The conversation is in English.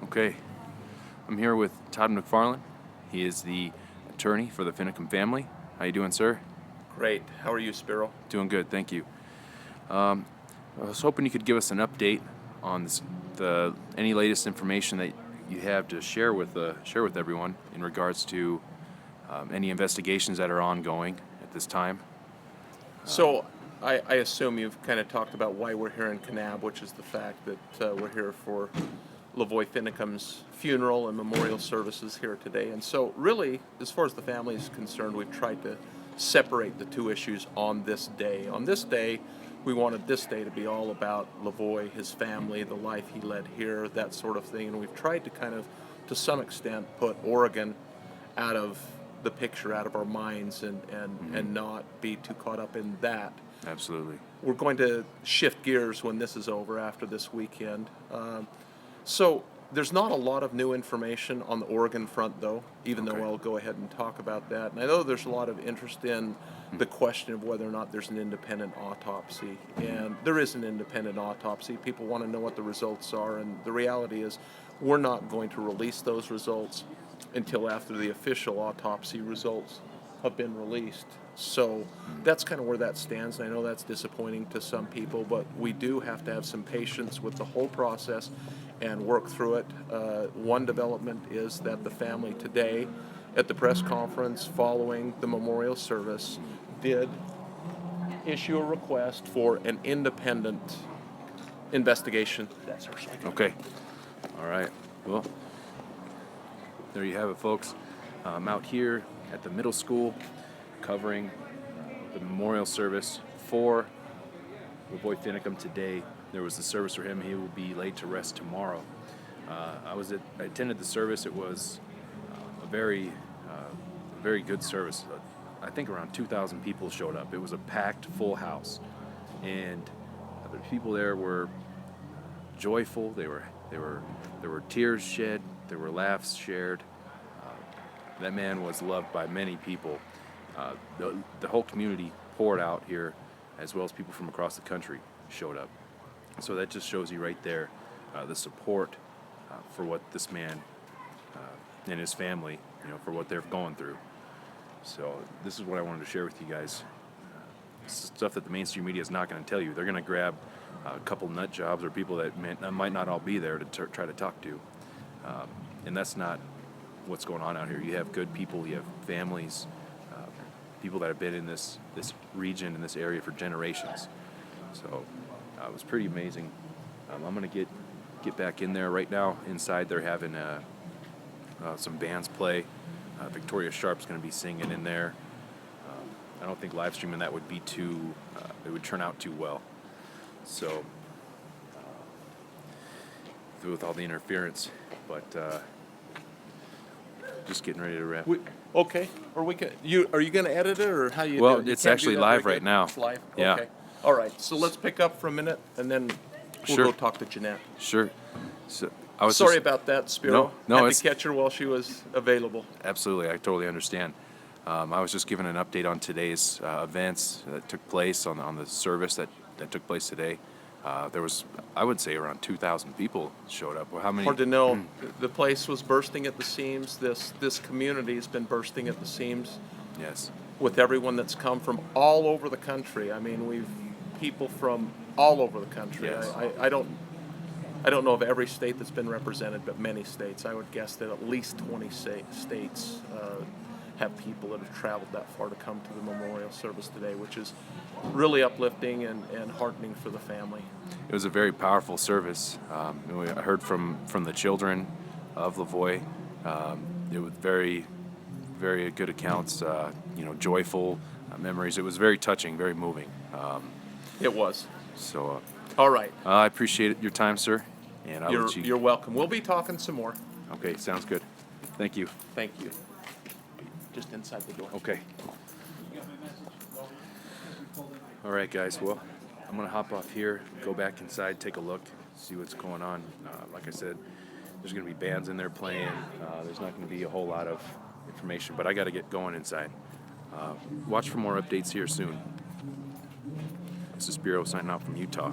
Okay, I'm here with Todd McFarland. He is the attorney for the Finicum family. How you doing, sir? Great. How are you, Spiro? Doing good, thank you. I was hoping you could give us an update on any latest information that you have to share with everyone in regards to any investigations that are ongoing at this time. So, I assume you've kind of talked about why we're here in Kanab, which is the fact that we're here for LaVoy Finicum's funeral and memorial services here today. And so, really, as far as the family is concerned, we've tried to separate the two issues on this day. On this day, we wanted this day to be all about LaVoy, his family, the life he led here, that sort of thing. And we've tried to kind of, to some extent, put Oregon out of the picture, out of our minds, and not be too caught up in that. Absolutely. We're going to shift gears when this is over after this weekend. So there's not a lot of new information on the Oregon front, though, even though I'll go ahead and talk about that. And I know there's a lot of interest in the question of whether or not there's an independent autopsy. And there is an independent autopsy. People want to know what the results are. And the reality is we're not going to release those results until after the official autopsy results have been released. So that's kind of where that stands. And I know that's disappointing to some people, but we do have to have some patience with the whole process and work through it. One development is that the family today at the press conference following the memorial service did issue a request for an independent investigation. That's our second. Okay. All right. Well, there you have it, folks. I'm out here at the middle school covering the memorial service for LaVoy Finicum today. There was the service for him. He will be laid to rest tomorrow. I attended the service. It was a very good service. I think around 2,000 people showed up. It was a packed, full house, and the people there were joyful. There were tears shed. There were laughs shared. That man was loved by many people. The whole community poured out here, as well as people from across the country showed up. So that just shows you right there the support for what this man and his family, for what they're going through. So this is what I wanted to share with you guys. Stuff that the mainstream media is not going to tell you. They're going to grab a couple nut jobs or people that might not all be there to try to talk to. And that's not what's going on out here. You have good people, you have families, people that have been in this region, in this area for generations. So it was pretty amazing. I'm going to get back in there right now. Inside they're having some bands play. Victoria Sharp's going to be singing in there. I don't think live streaming that would be it would turn out too well. So with all the interference, but just getting ready to wrap. Okay. Are you going to edit it, or how you? Well, do it? You it's can't actually do that live very right good? now. It's live. Yeah. Okay. All right. So let's pick up for a minute, and then we'll Sure. go talk to Jeanette. Sure. So I was Sorry about that, Spiro. No, Had to catch her while she was available. Absolutely, I totally understand. I was just giving an update on today's events that took place on the service that took place today. There was, I would say, around 2,000 people showed up. Well, how many? Hard to know. The place was bursting at the seams. This community has been bursting at the seams. Yes. With everyone that's come from all over the country. I mean, we've people from all over the country. Yes. I don't know of every state that's been represented, but many states. I would guess that at least 20 states have people that have traveled that far to come to the memorial service today, which is really uplifting and heartening for the family. It was a very powerful service. I heard from the children of LaVoy. It was very, very good accounts. Joyful memories. It was very touching, very moving. It was. So. All right. I appreciate your time, sir. And You're welcome. We'll be talking some more. Okay, sounds good. Thank you. Thank you. Just inside the door. Okay. All right, guys. Well, I'm going to hop off here, go back inside, take a look, see what's going on. Like I said, there's going to be bands in there playing. There's not going to be a whole lot of information, but I got to get going inside. Watch for more updates here soon. This is Spiro signing out from Utah.